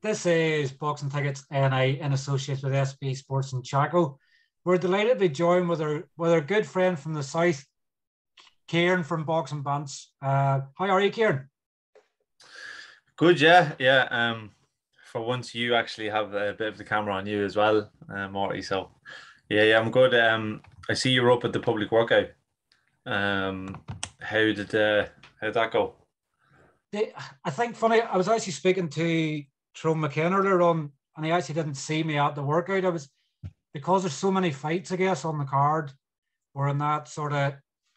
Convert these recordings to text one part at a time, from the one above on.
This is Boxing Tickets NI in association with SB Sports in Chaco. We're delighted to be joined with our good friend from the south, Kieran from Boxing Bants. How are you, Kieran? Good, yeah. For once, you actually have a bit of the camera on you as well, Marty. So, yeah, I'm good. I see you're up at the public workout. How'd that go? I think funny. I was actually speaking to Tyrone McKenna earlier on, and he actually didn't see me at the workout. I was because there's so many fights, I guess, on the card. We're in that sort of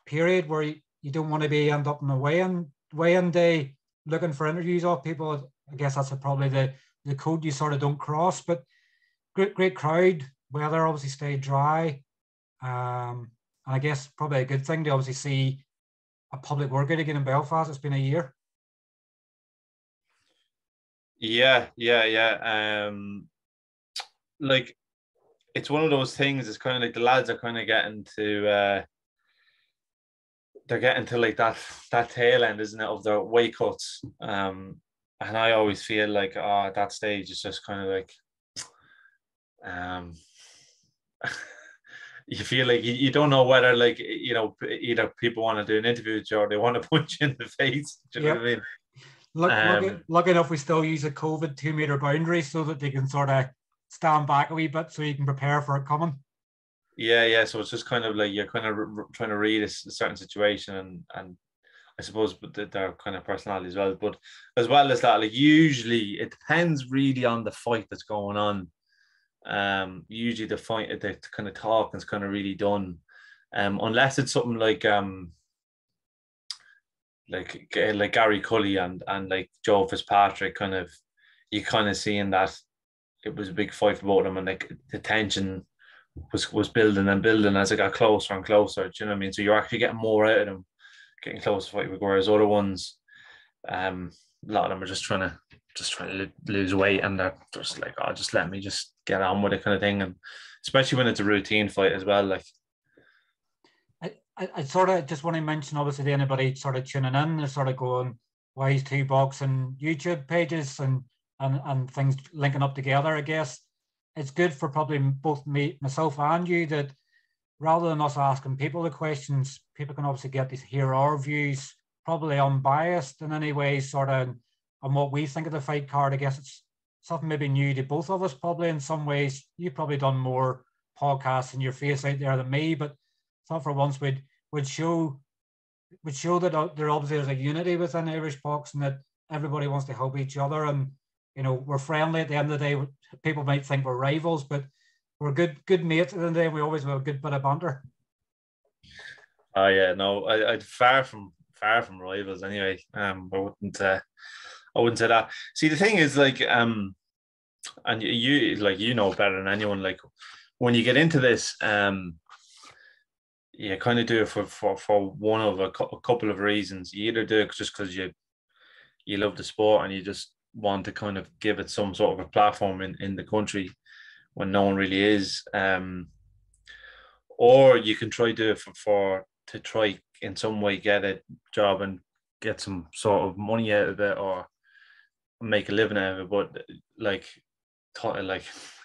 period where you don't want to be end up in the weigh-in day looking for interviews off people. I guess that's probably the code you sort of don't cross. But great crowd. Weather obviously stayed dry. And I guess probably a good thing to obviously see a public workout again in Belfast. It's been a year. Yeah. Like it's one of those things. It's kind of like the lads are kind of getting to. They're getting to like that tail end, isn't it, of their weight cuts. And I always feel like, at that stage, it's just kind of like, you feel like you don't know whether, like, either people want to do an interview with you or they want to punch you in the face. Do you know what I mean? Lucky enough, we still use a COVID 2-meter boundary so that they can sort of stand back a wee bit so you can prepare for it coming. Yeah. So it's just kind of like you're kind of trying to read a certain situation and I suppose their kind of personality as well. But as well as that, like usually it depends really on the fight that's going on. Usually the fight, the kind of talking is kind of really done. Unless it's something like Gary Cully and like Joe Fitzpatrick, you kind of seeing that it was a big fight for both of them, and like the tension was building and building as it got closer and closer. Do you know what I mean? So you're actually getting more out of them, getting closer to fight with, whereas other ones, a lot of them are just trying to lose weight, and they're just like, just let me just get on with it kind of thing. And especially when it's a routine fight as well, like. I sort of just want to mention, obviously, to anybody sort of tuning in, they're sort of going, why is two boxing YouTube pages and things linking up together, I guess. It's good for probably both myself and you that rather than us asking people the questions, people can obviously get to hear our views, probably unbiased in any way, sort of on what we think of the fight card. I guess it's something maybe new to both of us, probably in some ways. You've probably done more podcasts in your face out there than me, but thought for once would show that there obviously is a unity within Irish boxing, that everybody wants to help each other, and we're friendly. At the end of the day, people might think we're rivals, but we're good mates at the end of the day. We always have a good bit of banter. Oh yeah, no, I'd far from rivals anyway. I wouldn't say that. See, the thing is, like, and you like, better than anyone, like when you get into this, you kind of do it for one of a couple of reasons. You either do it just because you love the sport and you just want to kind of give it some sort of a platform in the country when no one really is, or you can try do it to try in some way get a job and get some sort of money out of it or make a living out of it. But like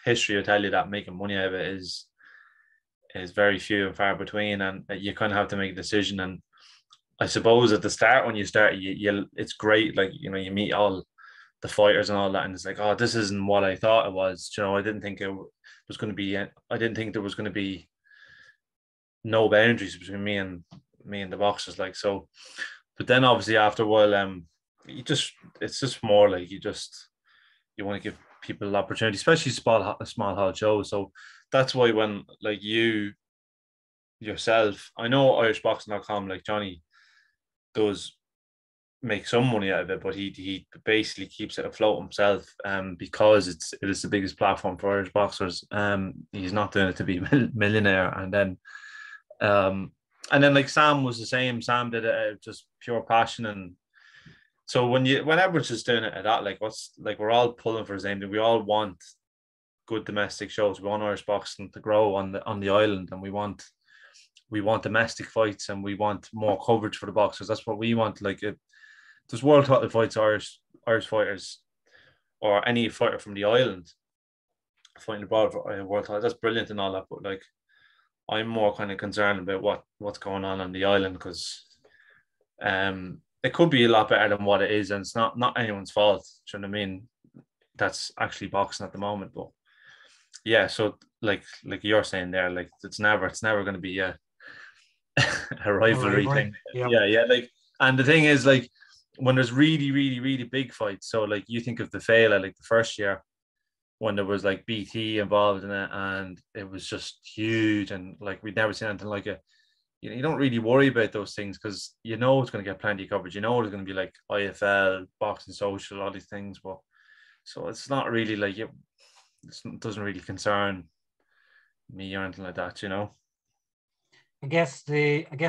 history will tell you that making money out of it is very few and far between, and you kind of have to make a decision. And I suppose at the start, when you start, you it's great, like, you meet all the fighters and all that, and it's like, this isn't what I thought it was. I didn't think it was going to be. I didn't think there was going to be no boundaries between me and the boxers, like so. But then obviously after a while, it's just more like you want to give people an opportunity, especially small hall shows. So that's why when, like, you yourself, I know irishboxing.com, like Johnny does make some money out of it, but he basically keeps it afloat himself, because it is the biggest platform for Irish boxers. He's not doing it to be millionaire. And then like Sam was the same. Sam did it out of just pure passion. And so when everyone's just doing it at that, like we're all pulling for the same thing. We all want good domestic shows. We want Irish boxing to grow on the island, and we want domestic fights, and we want more coverage for the boxers. That's what we want. Like, there's world title fights, Irish fighters or any fighter from the island fighting abroad for a world title. That's brilliant and all that, but like I'm more kind of concerned about what's going on the island, because it could be a lot better than what it is, and it's not anyone's fault. Do you know what I mean? That's actually boxing at the moment, but yeah. So like you're saying there, like it's never going to be a a rivalry thing. Yep. Yeah. Like, and the thing is, like, when there's really, really, really big fights. So like you think of the Fela, like the first year when there was like BT involved in it, and it was just huge, and like we'd never seen anything like it. You don't really worry about those things because you know it's going to get plenty of coverage. You know there's going to be like IFL, Boxing Social, all these things, but so it's not really like it doesn't really concern me or anything like that, you know. I guess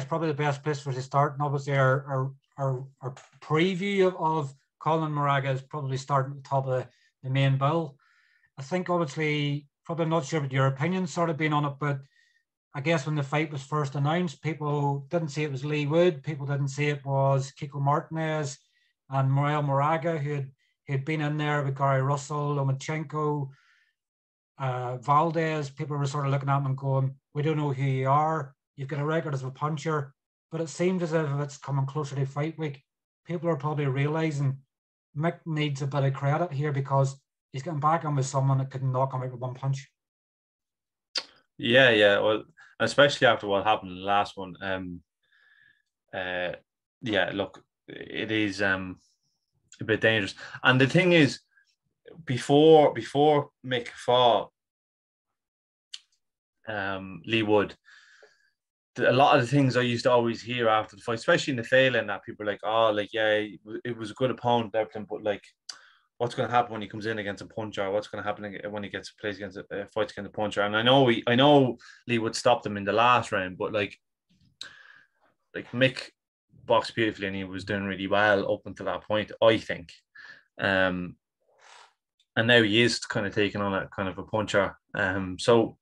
probably the best place for us to start, and obviously our preview of Colin Moraga is probably starting at the top of the main bill. I think obviously probably not sure what your opinion sort of being on it, but I guess when the fight was first announced, people didn't see it was Lee Wood. People didn't see it was Kiko Martinez and Morel Moraga, who had been in there with Gary Russell, Lomachenko, Valdez. People were sort of looking at him and going, we don't know who you are. You've got a record as a puncher. But it seems as if it's coming closer to fight week, people are probably realising Mick needs a bit of credit here because he's getting back on with someone that could knock him out with one punch. Yeah. Well, especially after what happened in the last one. Yeah, look, it is a bit dangerous. And the thing is, before Mick fought Lee Wood, a lot of the things I used to always hear after the fight, especially in the failing, that people are like, oh, like, yeah, it was a good opponent, everything, but like, what's going to happen when he comes in against a puncher? What's going to happen when he plays against fights against a puncher? And I know Lee Wood stopped him in the last round, but like Mick boxed beautifully and he was doing really well up until that point, I think. And now he is kind of taking on a kind of a puncher. So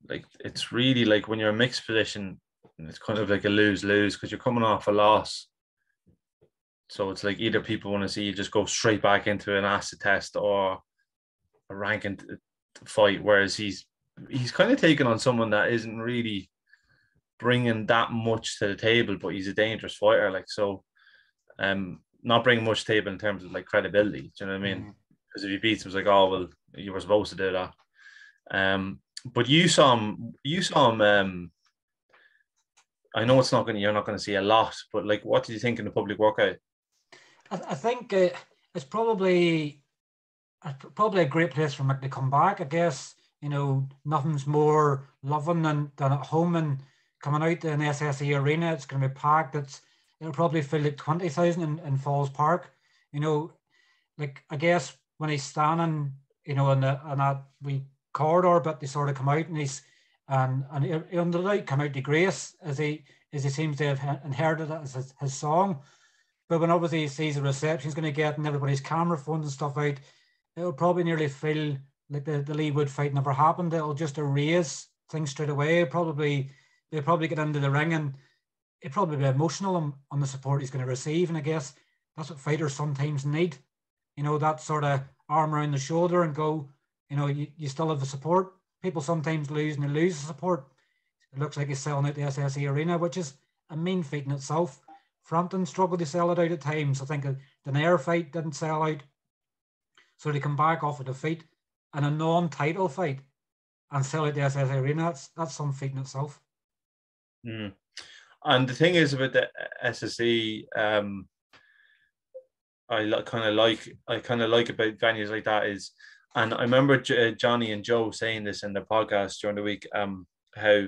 like it's really like when you're a mixed position, it's kind of like a lose-lose because you're coming off a loss. So it's like either people want to see you just go straight back into an acid test or a ranking fight, whereas he's kind of taking on someone that isn't really bringing that much to the table, but he's a dangerous fighter. Like, so not bringing much to the table in terms of like credibility. Do you know what I mean? Because if he beats him, it's like, oh well, you were supposed to do that. But you saw him. I know you're not going to see a lot, but like, what did you think in the public workout? I think it's probably a great place for Mick to come back. I guess, you know, nothing's more loving than at home, and coming out to an SSE arena, it's going to be packed. It'll probably fill like 20,000 in Falls Park. You know, like I guess when he's standing, you know, on that wee corridor, but they sort of come out and he's and under the light come out to grace as he seems to have inherited it as his song. But when obviously he sees the reception he's going to get and everybody's camera phones and stuff out, it'll probably nearly feel like the Lee Wood fight never happened. It'll just erase things straight away. They'll probably get into the ring and it'll probably be emotional on the support he's going to receive. And I guess that's what fighters sometimes need. You know, that sort of arm around the shoulder and go, you know, you still have the support. People sometimes lose and they lose the support. It looks like he's selling out the SSE arena, which is a mean feat in itself. Frampton struggled to sell it out at times. I think the Nair fight didn't sell out. So they come back off a defeat and a non-title fight and sell out the SSE arena. That's some feat in itself. Mm. And the thing is about the SSE, I kind of like about venues like that is, and I remember Johnny and Joe saying this in their podcast during the week, how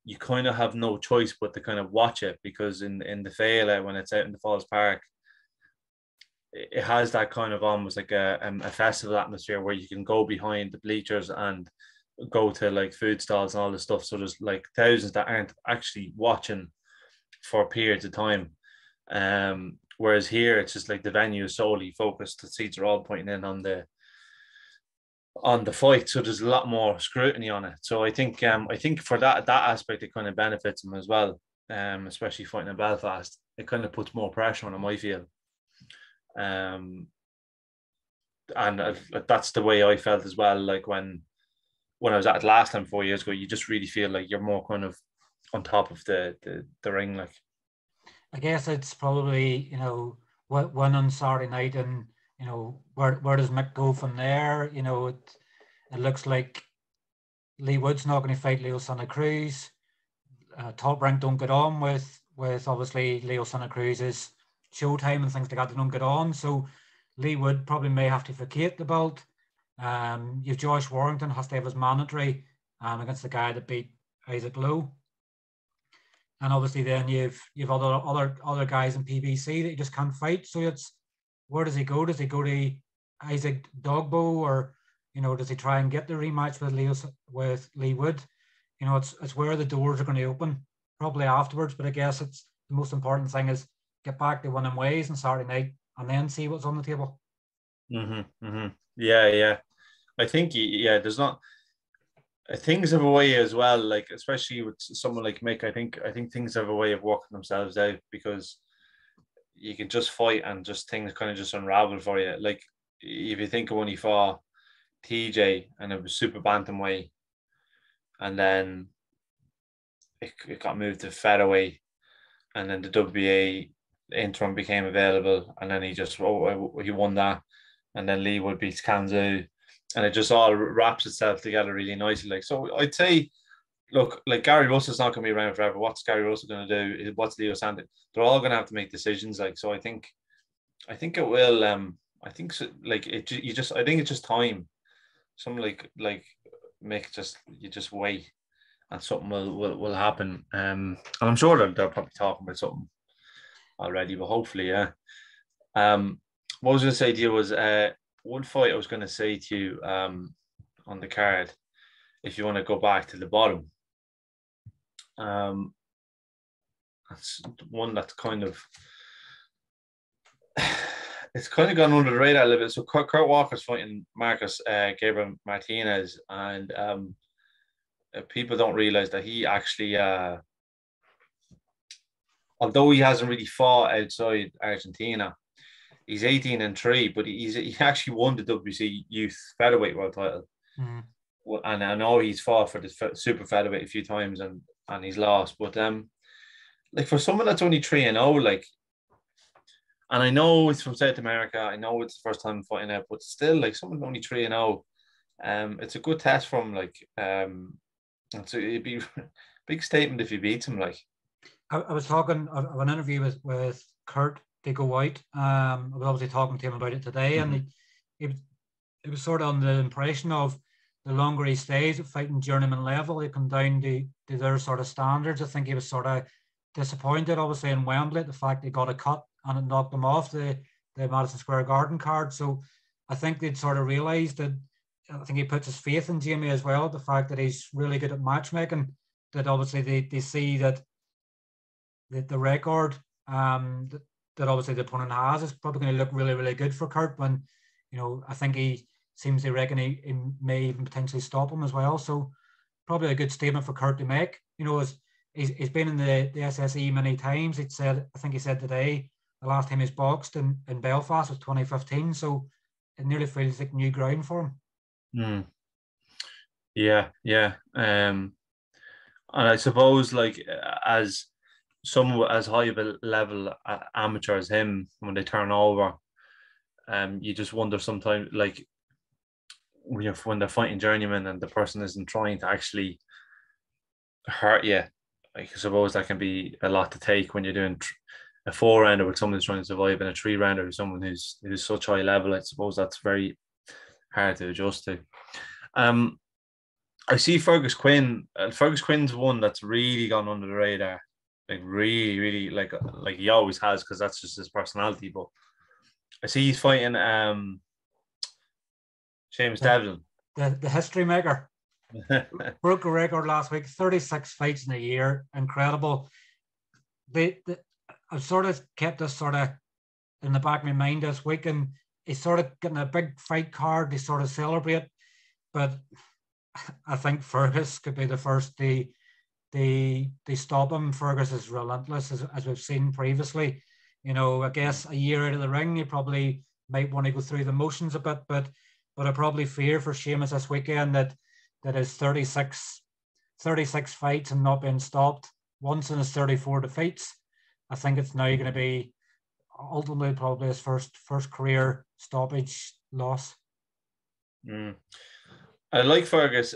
you kind of have no choice but to kind of watch it because in the Fela, when it's out in the Falls Park, it has that kind of almost like a festival atmosphere where you can go behind the bleachers and go to like food stalls and all this stuff. So there's like thousands that aren't actually watching for periods of time. Whereas here, it's just like the venue is solely focused. The seats are all pointing in on the fight, so there's a lot more scrutiny on it. So I think for that aspect, it kind of benefits him as well. Especially fighting in Belfast, it kind of puts more pressure on him, I feel. and that's the way I felt as well. Like when I was at it last time 4 years ago, you just really feel like you're more kind of on top of the ring. Like, I guess it's probably, win on Saturday night, and where does Mick go from there? It looks like Lee Wood's not going to fight Leo Santa Cruz. Top Rank don't get on with obviously Leo Santa Cruz's showtime and things like that. They don't get on, so Lee Wood probably may have to vacate the belt. You've Josh Warrington has to have his mandatory against the guy that beat Isaac Lowe. And obviously then you've other guys in PBC that you just can't fight. So it's, where does he go? Does he go to Isaac Dogbo, or does he try and get the rematch with Lee Wood? It's where the doors are going to open probably afterwards. But I guess it's the most important thing is get back to winning ways on Saturday night and then see what's on the table. Yeah. I think there's not. Things have a way as well, like especially with someone like Mick. I think things have a way of working themselves out, because you can just fight and just things kind of just unravel for you. Like if you think of when he fought TJ and it was super bantamweight, and then it got moved to featherweight, and then the WBA interim became available, and then he won that, and then Lee Wood beats Kanzu. And it just all wraps itself together really nicely. Like, so I'd say, look, like Gary Russell's not going to be around forever. What's Gary Russell going to do? What's Leo Santa? They're all going to have to make decisions. Like, so I think it will. I think so, like it. I think it's just time. Something like Mick, you just wait, and something will happen. And I'm sure they're probably talking about something already, but hopefully, yeah. What I was going to say to you was one fight I was going to say to you on the card, if you want to go back to the bottom, that's one that's kind of it's kind of gone under the radar a little bit. So Kurt Walker's fighting Marcus Gabriel Martinez, and people don't realize that he actually, although he hasn't really fought outside Argentina, he's 18-3, but he actually won the WC Youth Featherweight World Title. And I know he's fought for the Super Featherweight a few times and he's lost. But like for someone that's only 3-0, like, and I know it's from South America, I know it's the first time fighting out, but still, like, someone only 3-0, it's a good test for him. Like, it'd be a big statement if he beats him. Like, I was talking of an interview with Kurt Digo White. I was obviously talking to him about it today, and he was sort of on the impression of the longer he stays at fighting journeyman level, he come down to their sort of standards. I think he was sort of disappointed, obviously, in Wembley, the fact he got a cut and it knocked him off the Madison Square Garden card. So I think they'd sort of realised that. I think he puts his faith in Jamie as well, the fact that he's really good at matchmaking, that obviously they see that the record that obviously the opponent has is probably going to look really, really good for Kurt when, I think he seems to reckon he may even potentially stop him as well. So probably a good statement for Kurt to make. He's been in the SSE many times. I think he said today, the last time he's boxed in Belfast was 2015. So it nearly feels like new ground for him. Yeah. And I suppose, like, as someone as high of a level amateur as him, when they turn over, you just wonder sometimes, like, when they're fighting journeyman and the person isn't trying to actually hurt you, like, I suppose that can be a lot to take when you're doing a 4-rounder with someone who's trying to survive, and a 3-rounder with someone who's such high level. I suppose that's very hard to adjust to. I see Fergus Quinn. Fergus Quinn's one that's really gone under the radar, like really, really, like he always has, because that's just his personality. But I see he's fighting Seamus Devlin, the history maker. Broke a record last week, 36 fights in a year, incredible. I've sort of kept this sort of in the back of my mind this week, and he's sort of getting a big fight card to sort of celebrate, but I think Fergus could be the first to stop him. Fergus is relentless, as we've seen previously. I guess a year out of the ring, he probably might want to go through the motions a bit, but I probably fear for Sheamus this weekend that his 36 fights and not being stopped once in his 34 defeats. I think it's now going to be ultimately probably his first career stoppage loss. I like Fergus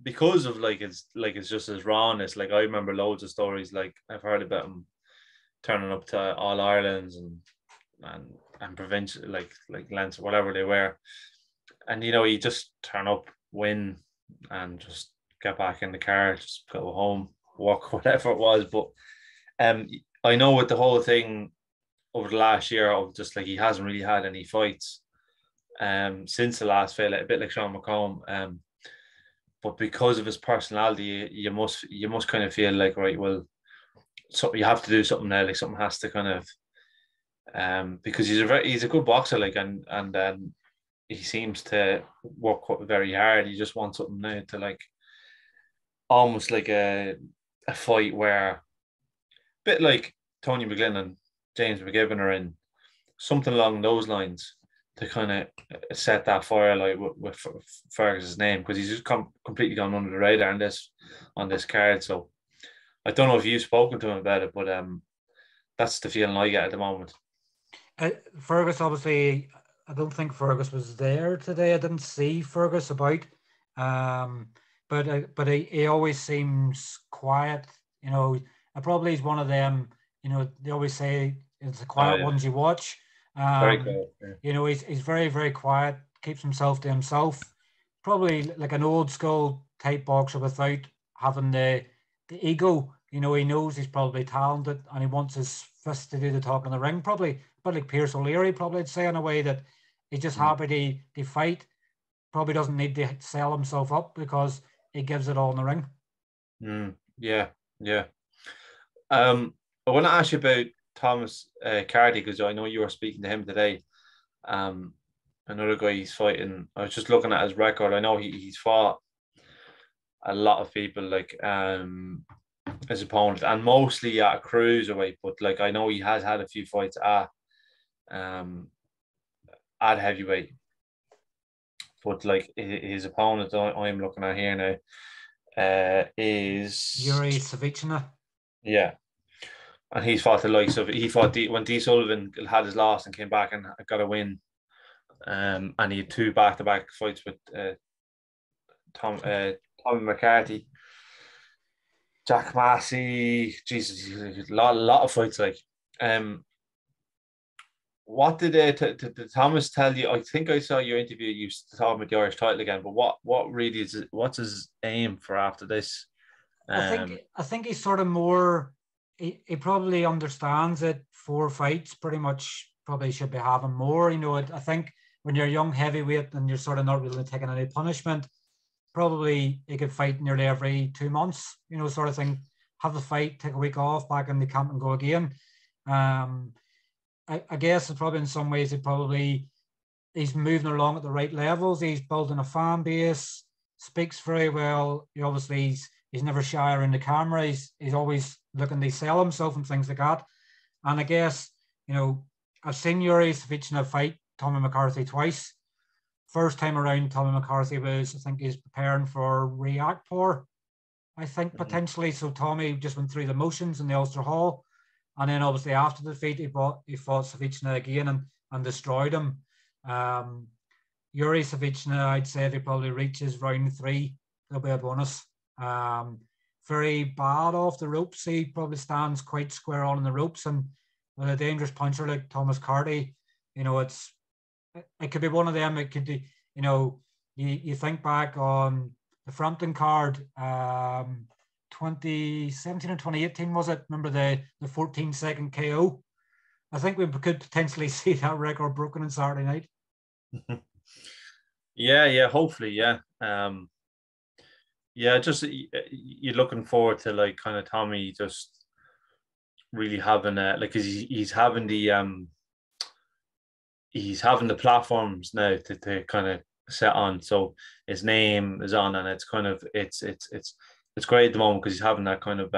because of it's just his rawness. Like I remember loads of stories. Like I've heard about him turning up to All Irelands and provincial like Leinster, whatever they were, and he just turn up, win, and just get back in the car, just go home, walk, whatever it was. But I know with the whole thing over the last year of just he hasn't really had any fights since the last fight, a bit like Sean McComb. But because of his personality, you must kind of feel like, right, well, so you have to do something now. Like something has to kind of because he's a good boxer, and he seems to work very hard. He just wants something now to almost like a fight where a bit like Tony McGlynn and James McGibbon are in, something along those lines, to kind of set that fire with Fergus's name, because he's just completely gone under the radar on this card. So I don't know if you've spoken to him about it, but that's the feeling I get at the moment. Fergus, obviously, I don't think Fergus was there today. I didn't see Fergus about, but he always seems quiet. Probably he's one of them. They always say it's the quiet ones you watch. Very cool. Yeah. He's very, very quiet, keeps himself to himself. Probably like an old school type boxer without having the ego. He knows he's probably talented and he wants his fists to do the talk in the ring. Probably, but like Pierce O'Leary, probably I'd say, in a way that he's just happy to fight. Probably doesn't need to sell himself up because he gives it all in the ring. Yeah. I want to ask you about Thomas Carty, because I know you were speaking to him today. Another guy he's fighting. I was just looking at his record. I know he's fought a lot of people his opponent, and mostly at a cruiserweight. But I know he has had a few fights at heavyweight. But his opponent I'm looking at here now is Yuri Savichina. Yeah. And he's fought the likes of when D Sullivan had his loss and came back and got a win. And he had 2 back-to-back fights with Tommy McCarthy, Jack Massey. Jesus, a lot of fights. What did Thomas tell you? I think I saw your interview. You talking about the Irish title again, but what really is it? What's his aim for after this? I think he's sort of more. He probably understands that 4 fights pretty much probably should be having more. I think when you're a young heavyweight and you're sort of not really taking any punishment, probably he could fight nearly every 2 months, sort of thing. Have the fight, take a week off, back in the camp and go again. I guess it's probably in some ways he's moving along at the right levels. He's building a fan base, speaks very well. Obviously he's never shy around the camera. He's always looking to sell himself and things like that. And I guess, I've seen Yuri Savichina fight Tommy McCarthy twice. First time around, Tommy McCarthy I think he's preparing for Reactor, I think, potentially. So Tommy just went through the motions in the Ulster Hall. And then obviously after the defeat, he fought Savichina again and destroyed him. Yuri Savichina, I'd say if he probably reaches round 3, there'll be a bonus. Very bad off the ropes. He probably stands quite square on the ropes, and with a dangerous puncher like Thomas Carty, it could be one of them. It could be, you think back on the Frampton card, 2017 and 2018 was it? Remember the 14-second KO? I think we could potentially see that record broken on Saturday night. Yeah, hopefully, yeah. Yeah, just you're looking forward to kind of Tommy just really having because he's having the platforms now to kind of set on. So his name is on, and it's kind of it's great at the moment because he's having that kind of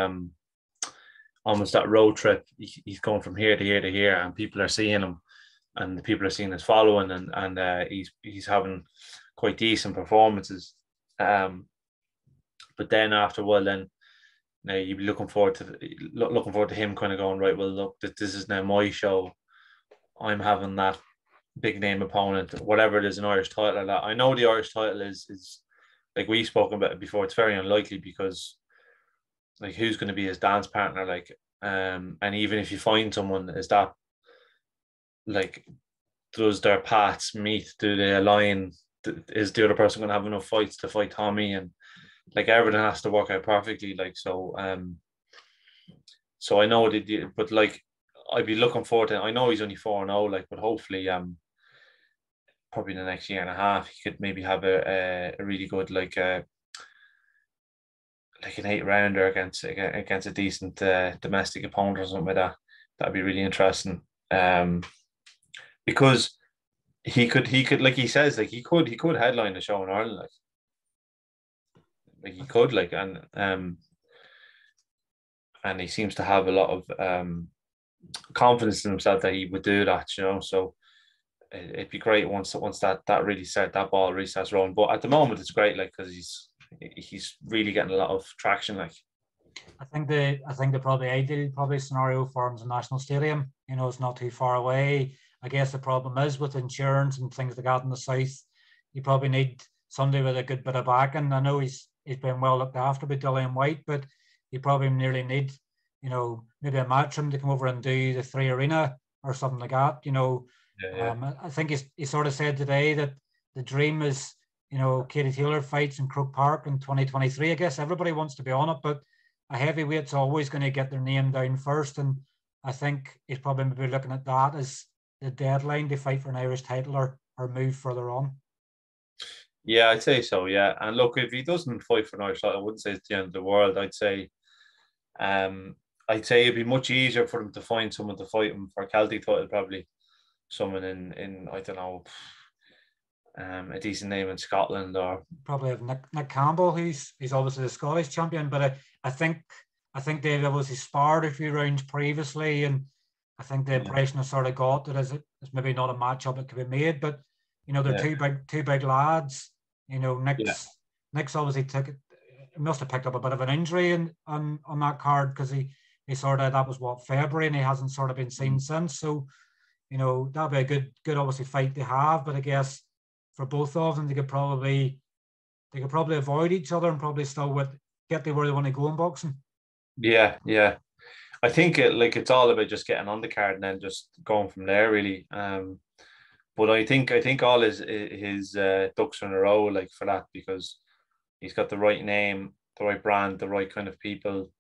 almost that road trip. He's going from here to here to here, and people are seeing him. and the people are seeing his following, and he's having quite decent performances. But then after a while, then now you'd be looking forward to him kind of going, right, well, look, this is now my show. I'm having that big name opponent, whatever it is, an Irish title like that. I know the Irish title is like we've spoken about it before. It's very unlikely because like who's going to be his dance partner, like, and even if you find someone, is that like does their paths meet? Do they align? Is the other person going to have enough fights to fight Tommy? And like everything has to work out perfectly. Like so, so I know that, but like I'd be looking forward to. I know he's only 4-0, like, but hopefully, probably in the next year and a half, he could maybe have a really good like an 8 rounder against a decent domestic opponent or something like that. That'd be really interesting. Because he could like he says, like he could headline the show in Ireland, like he could, like, and he seems to have a lot of confidence in himself that he would do that, so it'd be great once that ball really starts rolling. But at the moment it's great, like, because he's really getting a lot of traction, like. I think the probably ideal scenario for him is a national stadium. It's not too far away. I guess the problem is with insurance and things like that in the south, you probably need somebody with a good bit of backing. I know he's been well looked after by Dillian White, but you probably nearly need, maybe a Matchroom to come over and do the 3 Arena or something like that. Yeah. I think he sort of said today that the dream is, Katie Taylor fights in Croke Park in 2023. I guess everybody wants to be on it, but a heavyweight's always going to get their name down first. And I think he's probably maybe looking at that as the deadline to fight for an Irish title or move further on. Yeah, I'd say so. Yeah, and look, if he doesn't fight for an Irish title, I wouldn't say it's the end of the world. I'd say it'd be much easier for them to find someone to fight him for a Celtic title, probably someone in I don't know, a decent name in Scotland, or probably have Nick Campbell, he's obviously the Scottish champion, but I think they've obviously sparred a few rounds previously, and I think the impression I sort of got that it's maybe not a matchup that could be made, but they're two big lads. Nick's obviously must have picked up a bit of an injury on that card, because he sort of, that was February, and he hasn't sort of been seen since. So that'll be a good obviously fight to have. But I guess for both of them, they could probably avoid each other and probably still get to where they want to go in boxing. Yeah. I think it's all about just getting on the card and then just going from there, really. But I think all his ducks are in a row, like, for that, because he's got the right name, the right brand, the right kind of people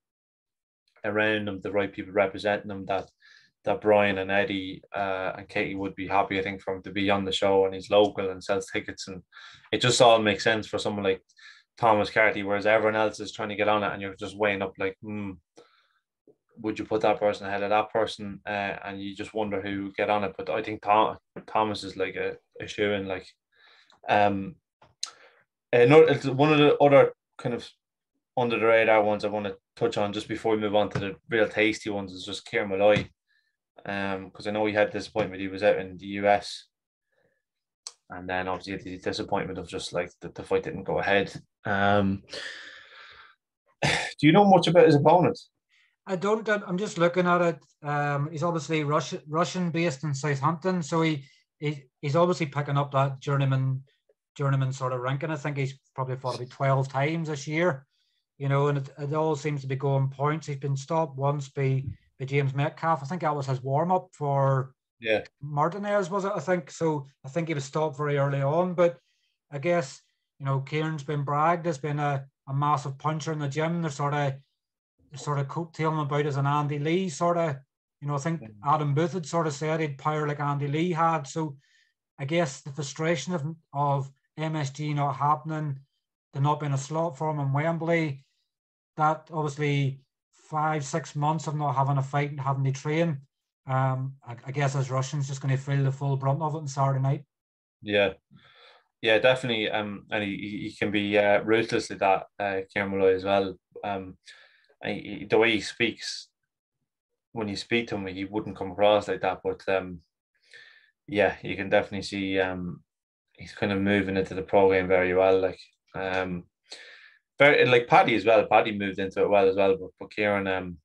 around him, the right people representing him, that Brian and Eddie and Katie would be happy, I think, for him to be on the show, and he's local and sells tickets, and it just all makes sense for someone like Thomas Carty, whereas everyone else is trying to get on it, and you're just weighing up, like, would you put that person ahead of that person? And you just wonder who would get on it. But I think Thomas is like a shoe-in, like. One of the other kind of under the radar ones I want to touch on just before we move on to the real tasty ones is just Kieran Malloy. Because I know he had disappointment. He was out in the US, and then obviously the disappointment of just like the fight didn't go ahead. Do you know much about his opponent? I don't. I'm just looking at it. He's obviously Russian based in Southampton, so he's obviously picking up that journeyman sort of ranking. I think he's probably fought about 12 times this year, and it all seems to be going points. He's been stopped once by James Metcalf. I think that was his warm up for Martinez, was it? I think so. I think he was stopped very early on, but I guess Kieran's been bragged as being a massive puncher in the gym. They're sort of coattailing him about as an Andy Lee sort of. I think Adam Booth had sort of said he'd power like Andy Lee had. So I guess the frustration of MSG not happening, there not being a slot for him in Wembley, that obviously 5-6 months of not having a fight and having to train. I guess as Russians just going to feel the full brunt of it on Saturday night. Yeah, definitely. And he can be ruthless like that, Kieran Malloy, as well. The way he speaks, when you speak to him, he wouldn't come across like that. But yeah, you can definitely see he's kind of moving into the pro game very well. Like very like Paddy as well. Paddy moved into it well as well, but Kieran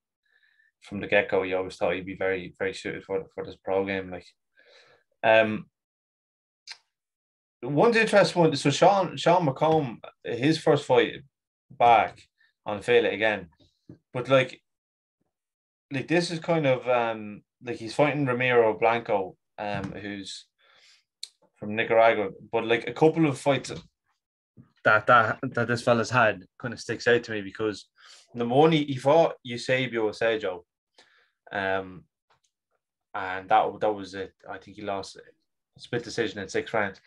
from the get go, you always thought he'd be very very suited for this pro game. Like um one's interesting one. So Sean McComb, his first fight back on fail it again, but like this is kind of like he's fighting Ramiro Blanco, who's from Nicaragua, but like a couple of fights that this fella's had kind of sticks out to me because number one, he fought Eusebio Sejo, um, and that was it. I think he lost split decision in 6 rounds.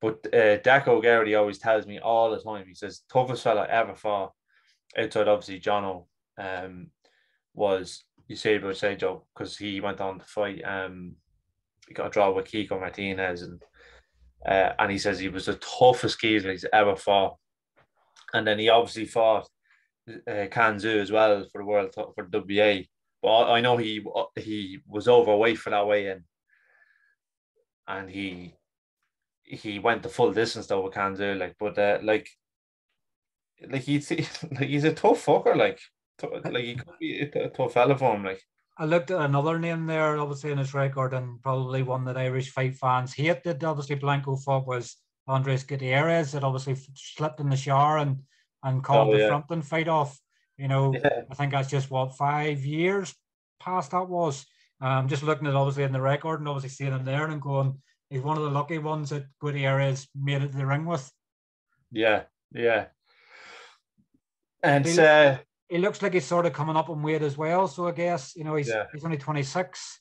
But Daco Garrity always tells me all the time. He says toughest fella I ever fought outside obviously Jono was Eusebio Sejo because he went on to fight. He got a draw with Kiko Martinez and he says he was the toughest geezer he's ever fought. And then he obviously fought Kanzu as well for the world for the WBA. But I know he was overweight for that weigh in, and he went the full distance though with Kanzu. Like he's like he's a tough fucker. Like he could be a tough fella for him. Like I looked at another name there, obviously in his record, and probably one that Irish fight fans hated. Obviously, Blanco fought was Andres Gutierrez, that obviously slipped in the shower and called oh the yeah, Frampton fight off. You know, yeah, I think that's just what 5 years past that was. Just looking at obviously in the record and obviously seeing him there and going, he's one of the lucky ones that Gutierrez made it to the ring with. yeah, yeah. And He, he looks like he's sort of coming up in weight as well. So I guess yeah, he's only 26.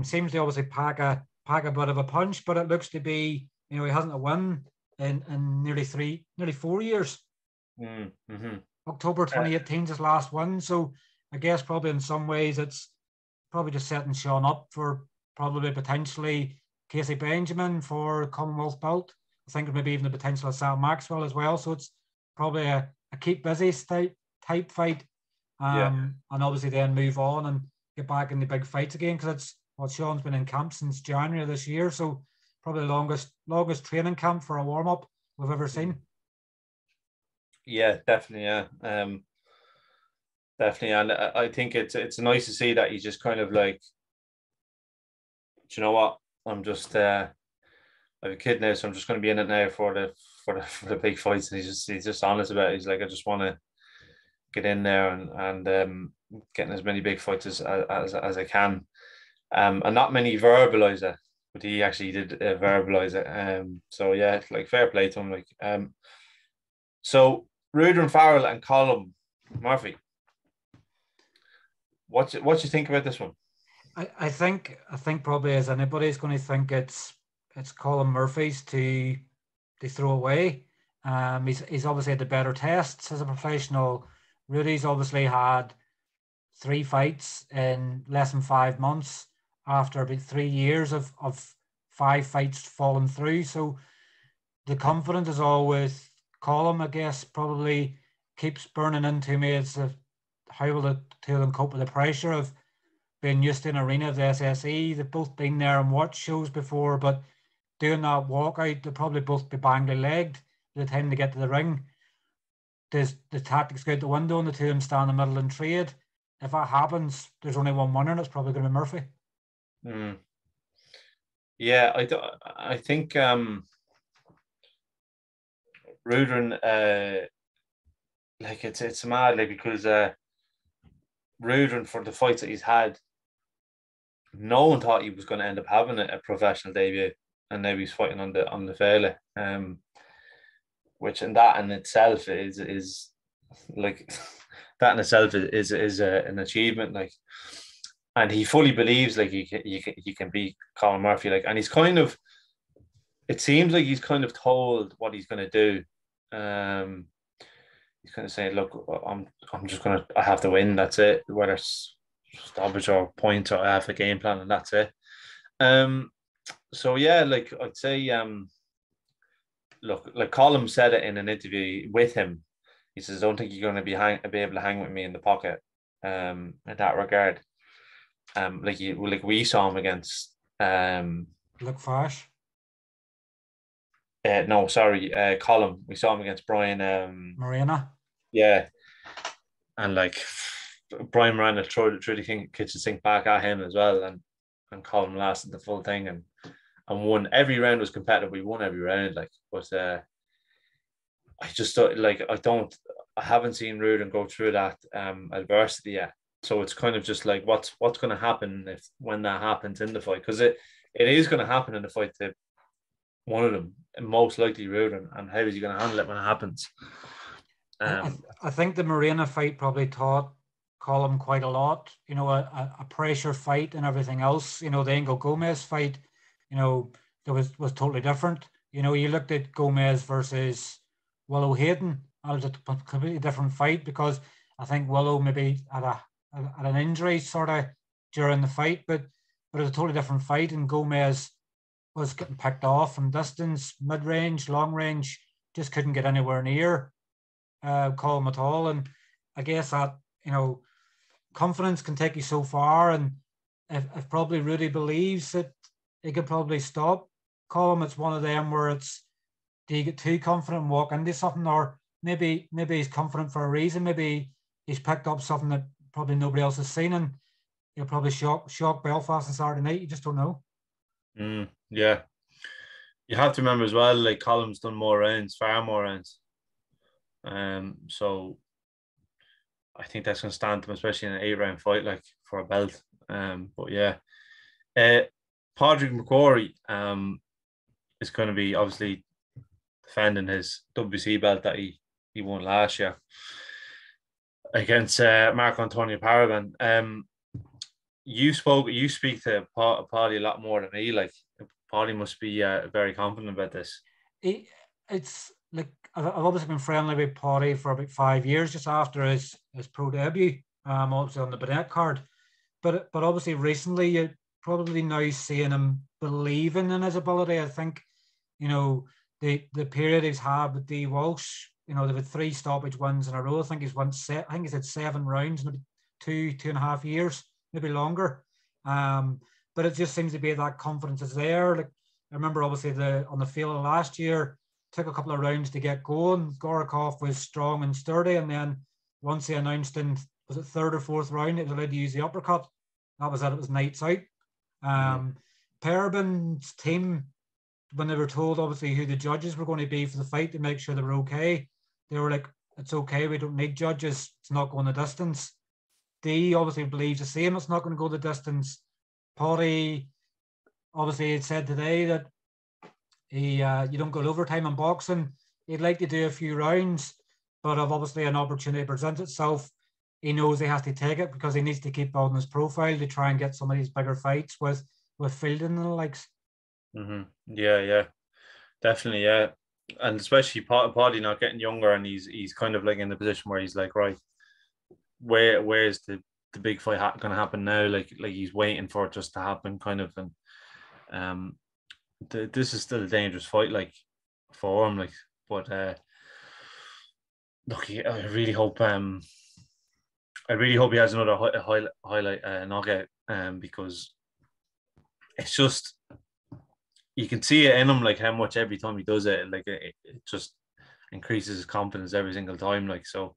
Seems to obviously pack a bit of a punch, but it looks to be he hasn't a win in nearly 4 years. mm-hmm. October 2018 is his last win. So I guess probably in some ways it's probably just setting Sean up for probably potentially Casey Benjamin for Commonwealth belt. I think maybe even the potential of Sam Maxwell as well. So it's probably a keep busy type fight. Yeah. And obviously then move on and get back in the big fights again because it's what Sean's been in camp since January this year. So probably the longest training camp for a warm up we've ever seen. Yeah, definitely. Yeah, definitely. And I think it's nice to see that he's just kind of like, do you know what? I'm just I have a kid now, so I'm just going to be in it now for the big fights. And he's just honest about it. He's like, I just want to get in there and getting as many big fights as I can. And not many verbalize it, but he actually did verbalize it. So yeah, like fair play to him. So Rudern Farrell and Colin Murphy. What you think about this one? I think probably as anybody's going to think it's Colin Murphy's to throw away. He's obviously had the better tests as a professional. Rudy's obviously had 3 fights in less than 5 months after about 3 years of 5 fights falling through. So the confidence is always Colin, I guess, probably keeps burning into me. It's how will the two of them cope with the pressure of being used to an arena of the SSE. They've both been there and watched shows before, but doing that walkout, they'll probably both be bangly legged by the time they get to the ring. Does the tactics go out the window and the two of them stand in the middle and trade? If that happens, there's only one winner, and it's probably going to be Murphy. Yeah, I think Rudern like it's mad like because Rudern for the fights that he's had, no one thought he was going to end up having a professional debut, and now he's fighting on the Vela, which and that in itself is like that in itself is an achievement. Like, and he fully believes like he can beat Colin Murphy. Like, and he's kind of, it seems like he's kind of told what he's going to do. He's kind of saying, "Look, I'm just gonna, I have to win. That's it. Whether it's stoppage or points, or I have a game plan, and that's it." So yeah, like I'd say, look, like Colin said it in an interview with him. He says, "I don't think you're going to be able to hang with me in the pocket." In that regard, like we saw him against Look Fash. No, sorry, Colin. We saw him against Brian. Marina. Yeah, and like Brian Miranda threw the kitchen sink back at him as well, and Colin lasted the full thing and won. Every round was competitive. We won every round, like, but I just thought, like, I haven't seen Rudin go through that adversity yet. So it's kind of just like what's going to happen when that happens in the fight, because it is going to happen in the fight to one of them, and most likely Rudin, and how is he going to handle it when it happens? I think the Marina fight probably taught Colin quite a lot. You know, a pressure fight and everything else. You know, the Angel Gomez fight, you know, there was totally different. You know, you looked at Gomez versus Willow Hayden. That was a completely different fight, because I think Willow maybe had an injury sort of during the fight, but it was a totally different fight, and Gomez was getting picked off from distance, mid range, long range, just couldn't get anywhere near Colm at all. And I guess that, you know, confidence can take you so far. And if probably Rudy believes that he could probably stop Colm, it's one of them where it's, do you get too confident and walk into something, or maybe he's confident for a reason. Maybe he's picked up something that probably nobody else has seen, and he'll probably shock Belfast on Saturday night. You just don't know. Yeah, you have to remember as well, like, Colm's done more rounds, far more rounds. So I think that's going to stand to him, especially in an 8-round fight, like, for a belt. But yeah, Padraig McCrory is going to be obviously defending his WC belt that he won last year against Marco Antonio Paraban. You speak to Paddy a lot more than me. Like, Paddy must be very confident about this. It's like, I've obviously been friendly with Paddy for about 5 years, just after his pro debut, obviously on the Burnett card. But obviously recently, you're probably now seeing him believing in his ability. I think, you know, the period he's had with D Walsh, you know, they've had 3 stoppage wins in a row. I think he's had 7 rounds in 2.5 years, maybe longer. But it just seems to be that confidence is there. Like, I remember obviously on the field of last year, took a couple of rounds to get going. Gorokov was strong and sturdy, and then once he announced in, was it 3rd or 4th round, it was allowed to use the uppercut. That was it. It was nights out. Paraban's team, when they were told obviously who the judges were going to be for the fight to make sure they were okay, they were like, it's okay, we don't need judges, it's not going the distance. D obviously believes the same, it's not going to go the distance. Paddy obviously had said today that you don't go to overtime in boxing. He'd like to do a few rounds, but if obviously an opportunity presents itself, he knows he has to take it, because he needs to keep building his profile to try and get some of these bigger fights with Fielding and the likes. Yeah, definitely, yeah. And especially Paddy not getting younger, and he's kind of like in the position where he's like, right, where's the big fight going to happen now? Like he's waiting for it just to happen, kind of. And this is still a dangerous fight, like, for him, like. But look, I really hope he has another highlight knockout, because it's just, you can see it in him, like, how much every time he does it, like, it just increases his confidence every single time, like. So,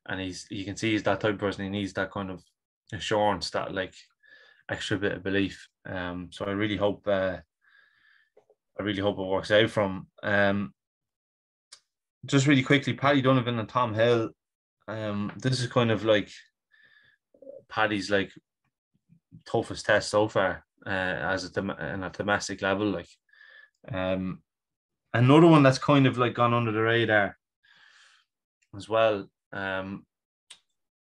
and you can see he's that type of person. He needs that kind of assurance, that, like, extra bit of belief. So I really hope it works out from. Just really quickly, Paddy Donovan and Tom Hill. This is kind of like Paddy's, like, toughest test so far, as in a domestic level. Like, another one that's kind of like gone under the radar as well.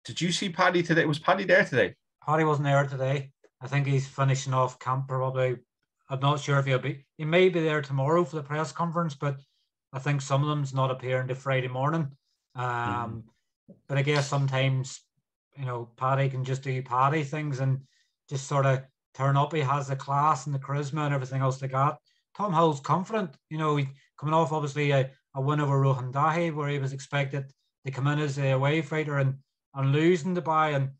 Did you see Paddy today? Was Paddy there today? Paddy wasn't there today. I think he's finishing off camp probably. I'm not sure if he may be there tomorrow for the press conference, but I think some of them's not appearing to Friday morning. But I guess sometimes, you know, Paddy can just do Paddy things and just sort of turn up. He has the class and the charisma and everything else they got. Tom Hill's confident. You know, he coming off obviously a win over Rohan Dahi, where he was expected to come in as a away fighter and losing the Dubai, and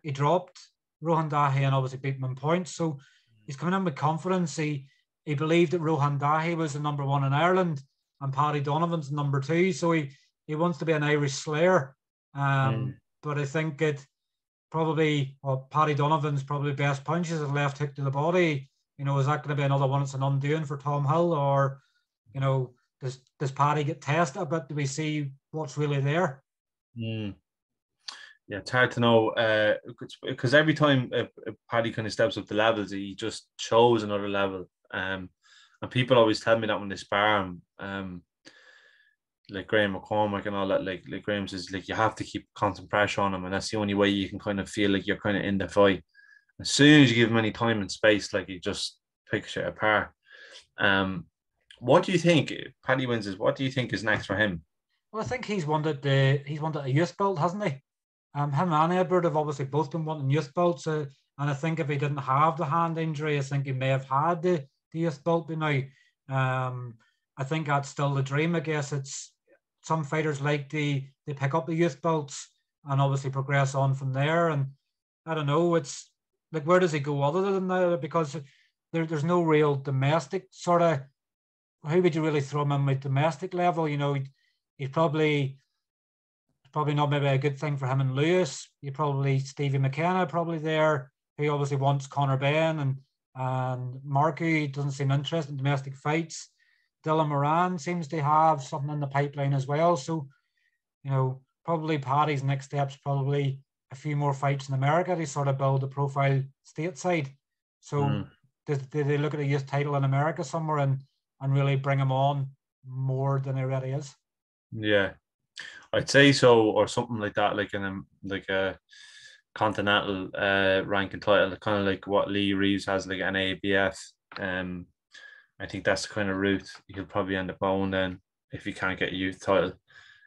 he dropped Rohan Dahi and obviously beat him in points. So he's coming in with confidence. He he believed that Rohan Dahi was the number one in Ireland and Paddy Donovan's number two. So he wants to be an Irish slayer. But I think it probably, well, Paddy Donovan's probably best punch is a left hook to the body. You know, is that going to be another one that's an undoing for Tom Hill? Or, you know, does Paddy get tested a bit? Do we see what's really there? Yeah, it's hard to know because every time Paddy kind of steps up the levels, he just shows another level. And people always tell me that when they spar him, like Graham McCormack and all that, like Graham says, like you have to keep constant pressure on him, and that's the only way you can kind of feel like you're kind of in the fight. As soon as you give him any time and space, like he just picks it apart. What do you think? Paddy wins this. What do you think is next for him? Well, I think he's wanted a youth belt, hasn't he? Him and Edward have obviously both been wanting youth belts, and I think if he didn't have the hand injury, I think he may have had the youth belt by now. I think that's still the dream. I guess it's some fighters like they pick up the youth belts and obviously progress on from there. And I don't know, it's like, where does he go other than that? Because there's no real domestic sort of, who would you really throw him in with domestic level? You know, he's probably not maybe a good thing for him and Lewis. You probably Stevie McKenna probably there. He obviously wants Conor Ben, and Marky doesn't seem interested in domestic fights. Dylan Moran seems to have something in the pipeline as well. So, you know, probably Paddy's next step's probably a few more fights in America to sort of build the profile stateside. So did they look at a youth title in America somewhere and really bring him on more than he already is? Yeah, I'd say so, or something like that, like a continental ranking title, kind of like what Lee Reeves has, like an ABF. I think that's the kind of route he'll probably end up going then if he can't get a youth title.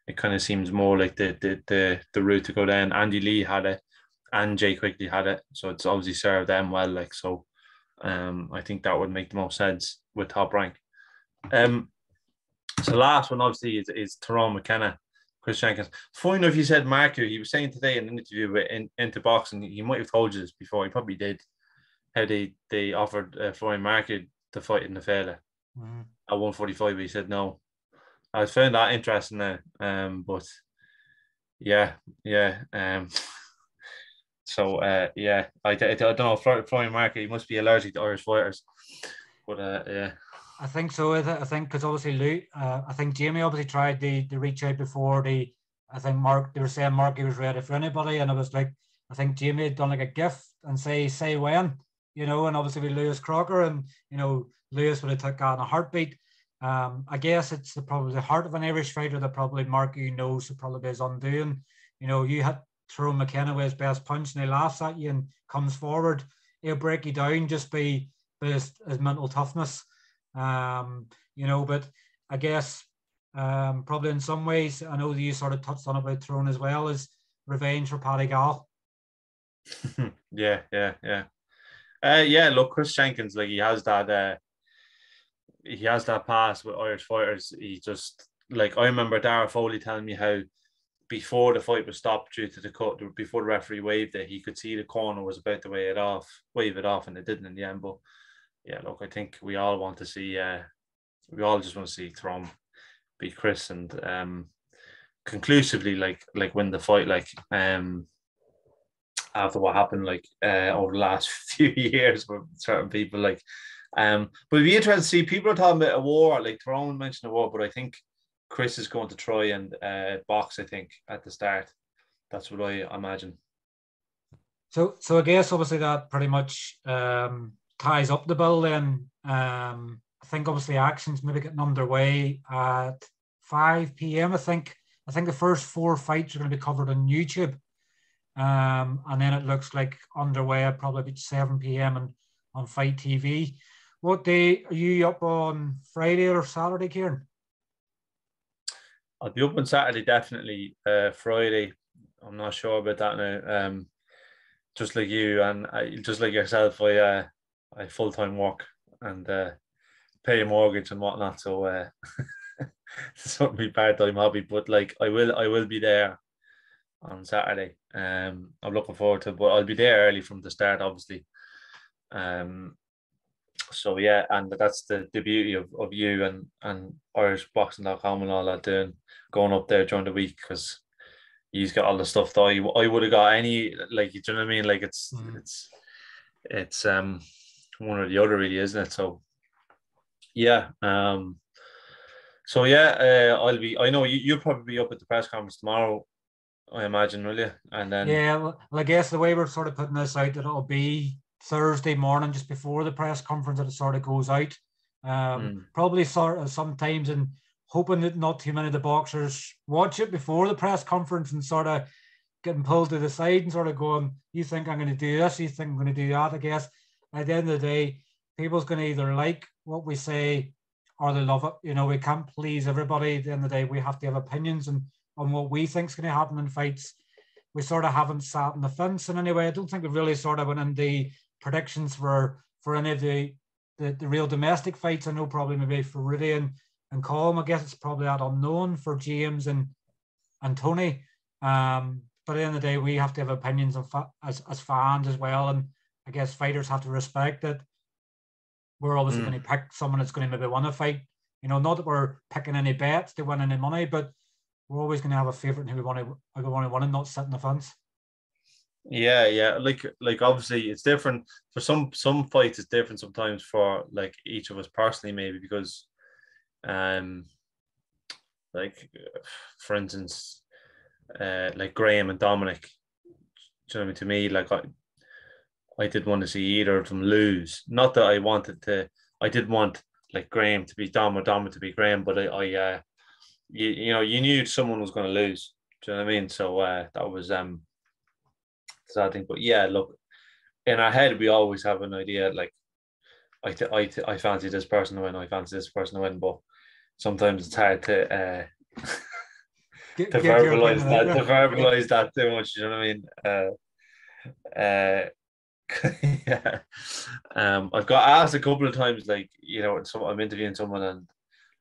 It kind of seems more like the route to go down. Andy Lee had it, and Jay Quigley had it, so it's obviously served them well. Like so, I think that would make the most sense with Top Rank. So last one obviously is Tyrone McKenna, Chris Jenkins. Funny enough, you said Marco. He was saying today in an interview with Into Boxing, he might have told you this before. He probably did. How they offered Florian Marco to fight in the fella at 145, but he said no. I found that interesting now. But yeah. So yeah, I don't know. Florian Marco, he must be allergic to Irish fighters. But yeah. I think so. I think because obviously I think Jamie obviously tried to reach out before I think they were saying Marky was ready for anybody, and it was like, I think Jamie had done like a gift and say when, you know, and obviously with Lewis Crocker, and you know, Lewis would have took that in a heartbeat. I guess it's probably the heart of an Irish fighter that probably Marky knows to probably be his undoing. You know, you had Tyrone McKenna with his best punch and he laughs at you and comes forward. He'll break you down just by his mental toughness. You know, but I guess probably in some ways, I know that you sort of touched on about Tyrone as well, as revenge for Paddy Gall. Yeah. Look, Chris Jenkins, like he has that pass with Irish fighters. He just, like, I remember Dara Foley telling me how before the fight was stopped due to the cut, before the referee waved it, he could see the corner was about to wave it off, and it didn't in the end. But yeah, look, I think we all want to see, we all just want to see Tyrone beat Chris and conclusively, like win the fight, like after what happened, like over the last few years with certain people, like. But it'd be interesting to see. People are talking about a war, like Tyrone mentioned a war, but I think Chris is going to try and box, I think, at the start. That's what I imagine. So I guess obviously that pretty much ties up the bill then. I think obviously action's maybe getting underway at 5 p.m. I think the first 4 fights are going to be covered on YouTube. And then it looks like underway at probably about 7 p.m. and on Fight TV. What day are you up on, Friday or Saturday, Kieran? I'll be up on Saturday, definitely. Friday, I'm not sure about that now. Just like you and just like yourself, I full-time work and pay a mortgage and whatnot. So it's not my part-time hobby, but like I will be there on Saturday. I'm looking forward to it, but I'll be there early from the start, obviously. So yeah, and that's the beauty of you and irishboxing.com and all that, doing going up there during the week, because you've got all the stuff that I would have got any, like, you know what I mean? Like it's one or the other, really, isn't it? So yeah. So yeah, I know you'll probably be up at the press conference tomorrow, I imagine, will you? And then Yeah, well, I guess the way we're sort of putting this out, that it'll be Thursday morning, just before the press conference, that it sort of goes out. Probably sort of sometimes, and hoping that not too many of the boxers watch it before the press conference and sort of getting pulled to the side and sort of going, you think I'm going to do this, you think I'm going to do that. I guess at the end of the day, people's going to either like what we say or they love it. You know, we can't please everybody. At the end of the day, we have to have opinions on what we think is going to happen in fights. We sort of haven't sat on the fence in any way. I don't think we've really sort of went in the predictions for any of the real domestic fights. I know probably maybe for Rudy and Colm, I guess it's probably that unknown for James and Tony. But at the end of the day, we have to have opinions as fans as well. And I guess fighters have to respect it. We're obviously going to pick someone that's going to maybe win a fight. You know, not that we're picking any bets to win any money, but we're always going to have a favourite who we want to win and not sit in the fence. Yeah. Like obviously it's different for some fights. It's different sometimes for like each of us personally, maybe because, like for instance, like Graham and Dominic. Do you know what I mean? To me, like I did want to see either of them lose. Not that I wanted to. I did want like Graham to be Dom or Dom to be Graham, but you know, you knew someone was going to lose. Do you know what I mean? So that was sad thing. But yeah, look, in our head we always have an idea. Like I fancy this person to win. I fancy this person to win. But sometimes it's hard to verbalize that too much. You know what I mean? Yeah. I've got asked a couple of times, like, you know, I'm interviewing someone and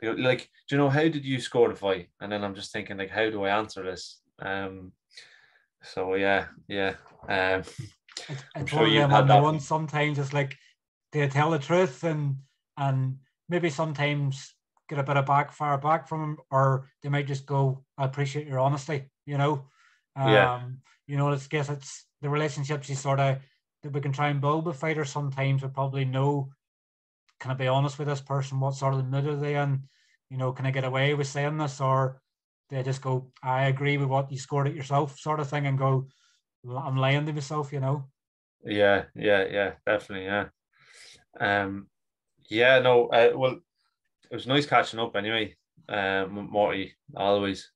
they go, like, do you know, how did you score the fight? And then I'm just thinking, like, how do I answer this? So yeah. I'm It's sure one of you've them had that. ones. Sometimes it's like they tell the truth and maybe sometimes get a bit of backfire back from them, or they might just go, I appreciate your honesty, you know. Yeah. You know, I guess it's the relationships you sort of that we can try and build with fighters. Sometimes we probably know, can I be honest with this person? What sort of mood are they in? You know, can I get away with saying this? Or they just go, I agree with what you scored it yourself, sort of thing, and go, I'm lying to myself, you know. Yeah, definitely, yeah. Yeah, no, well, it was nice catching up anyway. Morty, always.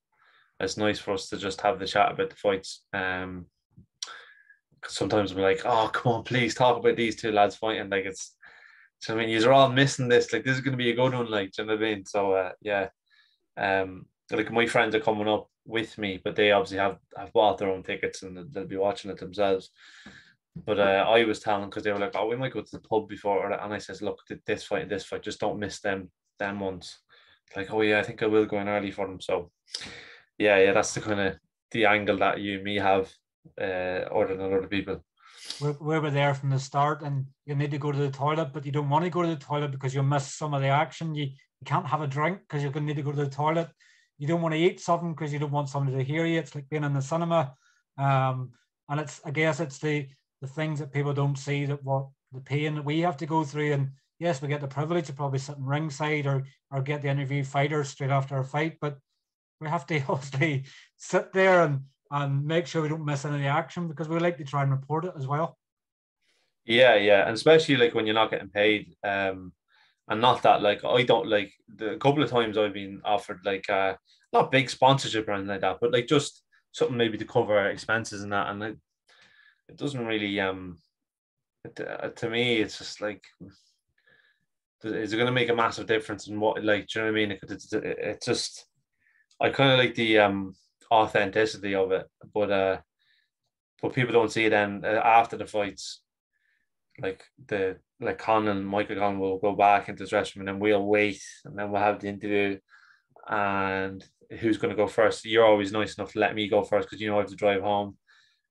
It's nice for us to just have the chat about the fights. 'Cause sometimes we're like, oh, come on, please talk about these two lads fighting. Like so I mean, you're all missing this. Like, this is going to be a good one. Like, do you know what I mean? So yeah. Like my friends are coming up with me, but they obviously have bought their own tickets and they'll be watching it themselves. But I was telling, because they were like, oh, we might go to the pub before, and I says, look, this fight and this fight, just don't miss them ones. Like, oh yeah, I think I will go in early for them. So yeah, that's the kind of the angle that you and me have, other than other people. We were there from the start, and you need to go to the toilet, but you don't want to go to the toilet because you'll miss some of the action. You can't have a drink because you're going to need to go to the toilet. You don't want to eat something because you don't want somebody to hear you. It's like being in the cinema. And I guess it's the things that people don't see, that what the pain that we have to go through. And yes, we get the privilege of probably sitting ringside or get the interview fighters straight after a fight, but we have to obviously sit there and make sure we don't miss any of the action, because we like to try and report it as well. Yeah, and especially like when you're not getting paid. And not that, like, I don't, like, the couple of times I've been offered like not big sponsorship or anything like that, but like just something maybe to cover expenses and that, and it doesn't really to me it's just like, is it going to make a massive difference in what, like, do you know what I mean? It's just, I kind of like the authenticity of it, but people don't see it then after the fights. Like Con and Michael Con will go back into the dressing room and then we'll wait and then we'll have the interview, and who's going to go first? You're always nice enough to let me go first because you know I have to drive home,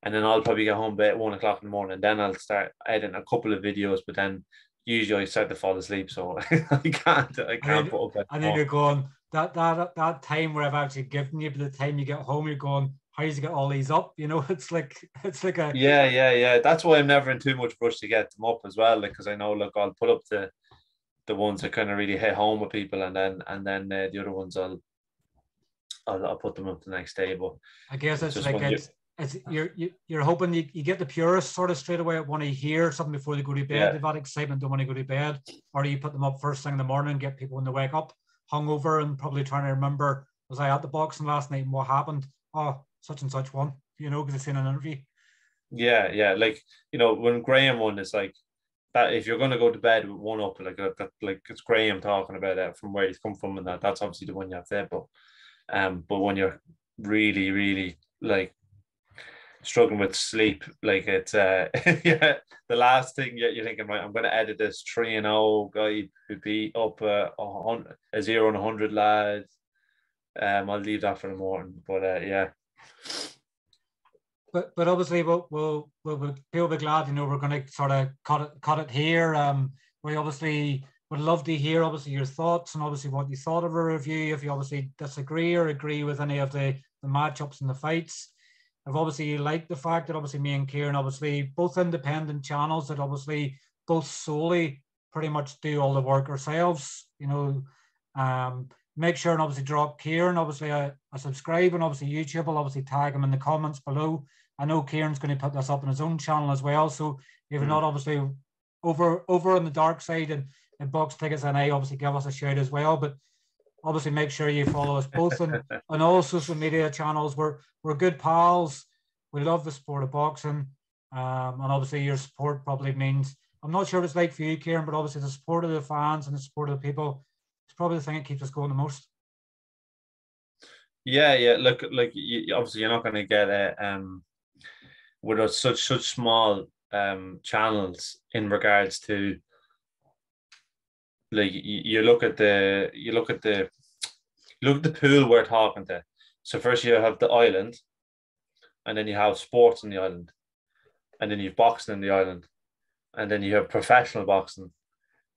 and then I'll probably get home at 1 o'clock in the morning. Then I'll start editing a couple of videos, but then usually I start to fall asleep, so I can't put up and then anymore. you're going that time where I've actually given you, by the time you get home, you're going, how do you get all these up? You know, it's like a Yeah. That's why I'm never in too much rush to get them up as well, because I know, look, I'll put up the ones that kind of really hit home with people, and then the other ones I'll put them up the next day. But I guess it's it's just like when you it's you're hoping you get the purists sort of straight away want to hear something before they go to bed. yeah They've had excitement, don't want to go to bed, or do you put them up first thing in the morning and get people when they wake up hungover and probably trying to remember, was I at the boxing last night and what happened? Oh, such and such one, you know, because it's in an interview. yeah, like, when Graham won, it's like that. If you're going to go to bed with one up, like that, like it's Graham talking about it from where he's come from, and that's obviously the one you have there. But when you're really, really like struggling with sleep, like it's yeah, the last thing you're thinking, right, I'm going to edit this 3-0 guy who beat up a 0 and 100 lads. I'll leave that for the morning, but yeah. But obviously we'll people be glad, you know, we're going to sort of cut it here. We obviously would love to hear obviously your thoughts and obviously what you thought of a review. If you obviously disagree or agree with any of the matchups and the fights. I've obviously liked the fact that obviously me and Kieran, obviously both independent channels that obviously both solely pretty much do all the work ourselves, you know. Make sure and obviously drop Kieran obviously a subscribe, and obviously YouTube will obviously tag him in the comments below. I know Kieran's going to put this up on his own channel as well, so if you're not obviously over on the dark side and box tickets, and I obviously give us a shout as well. But obviously make sure you follow us both on all social media channels. We're good pals. We love the sport of boxing, and obviously your support probably means, I'm not sure what it's like for you, Kieran, but obviously the support of the fans and the support of the people is probably the thing that keeps us going the most. Yeah. Look, like obviously you're not going to get with such small channels in regards to, like, you look at the pool we're talking to. So first you have the island, and then you have sports in the island, and then you have boxing in the island, and then you have professional boxing.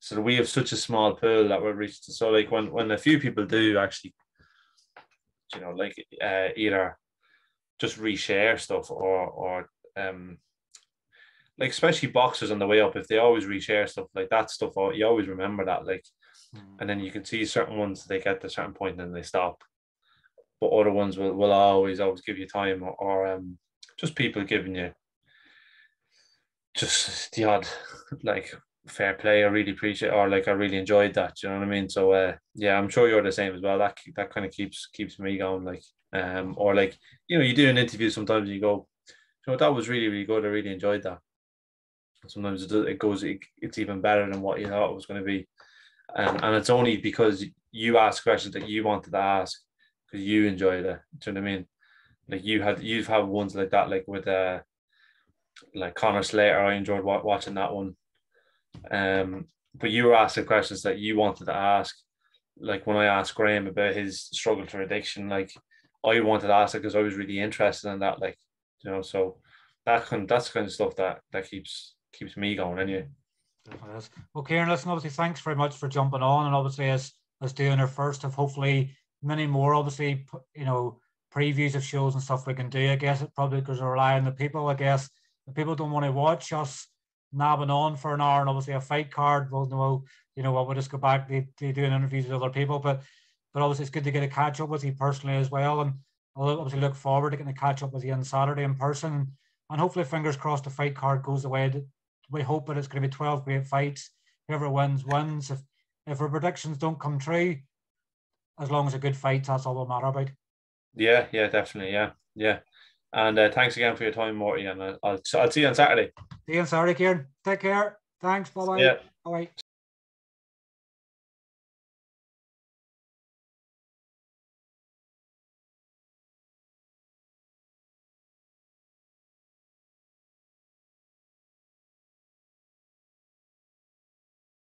So we have such a small pool that we're reached. So like when a few people do actually, like either just reshare stuff or like especially boxers on the way up, if they always reshare stuff like that stuff, you always remember that, like, and then you can see certain ones, they get to a certain point and then they stop, but other ones will always give you time, or just people giving you just the odd like fair play. I really appreciate, or like I really enjoyed that. You know what I mean? So yeah, I'm sure you're the same as well. That kind of keeps me going. Like or like, you do an interview sometimes and you go, that was really, really good. I really enjoyed that. Sometimes it's even better than what you thought it was going to be, and it's only because you ask questions that you wanted to ask because you enjoyed it. Do you know what I mean? Like you've had ones like that, like with like Connor Slater. I enjoyed watching that one. But you were asking questions that you wanted to ask. Like when I asked Graham about his struggle for addiction, like I wanted to ask it because I was really interested in that. Like, so that's the kind of stuff that keeps me going anyway. Well, Kieran, listen, obviously thanks very much for jumping on, and obviously as doing our first of hopefully many more, obviously, previews of shows and stuff we can do. I guess it probably because we rely on the people. I guess the people don't want to watch us nabbing on for an hour and obviously a fight card. Well, no, we'll just go back to doing interviews with other people. But obviously it's good to get a catch up with you personally as well. And I'll obviously look forward to getting a catch up with you on Saturday in person. And hopefully, fingers crossed, the fight card goes the way that we hope that it's going to be 12 great fights. Whoever wins. If our predictions don't come true, as long as a good fight, that's all we'll matter about. Yeah, definitely. Yeah. And thanks again for your time, Morty. And I'll see you on Saturday. See you on Saturday, Kieran. Take care. Thanks. Bye-bye. Yeah. Bye-bye.